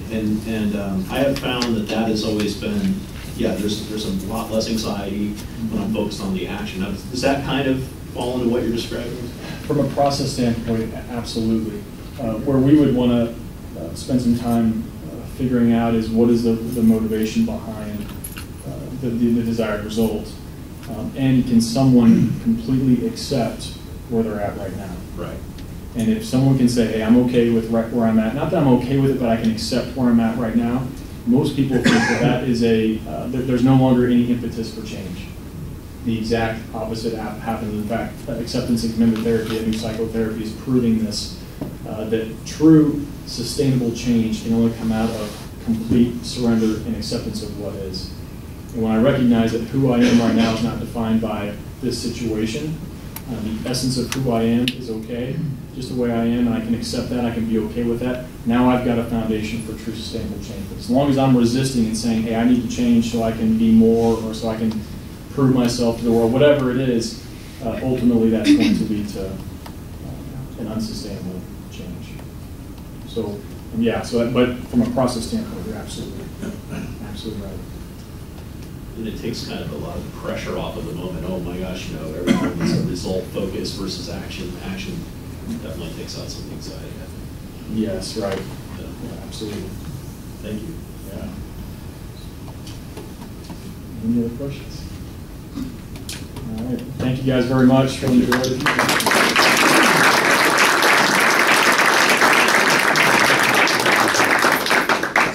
I have found that has always been, there's a lot less anxiety when I'm focused on the action. Now, does that kind of fall into what you're describing? From a process standpoint, absolutely. Where we would want to spend some time figuring out is what is the motivation behind the desired result, and can someone completely accept where they're at right now? Right. And if someone can say, hey, I'm okay with where I'm at, not that I'm okay with it, but I can accept where I'm at right now, most people think that is there's no longer any impetus for change. The exact opposite happens. In fact, acceptance and commitment therapy, a new psychotherapy, is proving this, that true sustainable change can only come out of complete surrender and acceptance of what is. And when I recognize that who I am right now is not defined by this situation, the essence of who I am is okay, just the way I am, and I can accept that, I can be okay with that. Now I've got a foundation for true sustainable change. But as long as I'm resisting and saying, hey, I need to change so I can be more, or so I can prove myself to the world, whatever it is, ultimately that's going to lead to an unsustainable change. So, yeah, but from a process standpoint, you're absolutely right. And it takes kind of a lot of the pressure off of the moment. Oh my gosh, everything is a result focus versus action. Action definitely takes out some anxiety, I think. Yes, right. Yeah, absolutely. Thank you. Yeah. Any other questions? All right. Thank you guys very much. Really enjoyed it.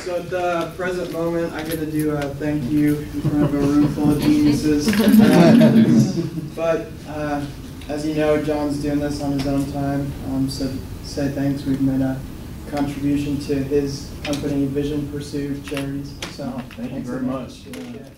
So at the present moment, I'm going to do a thank you in front of a room full of geniuses. But as you know, John's doing this on his own time. So say thanks. We've made a contribution to his company, Vision Pursued Charities. So thank you very much. Yeah.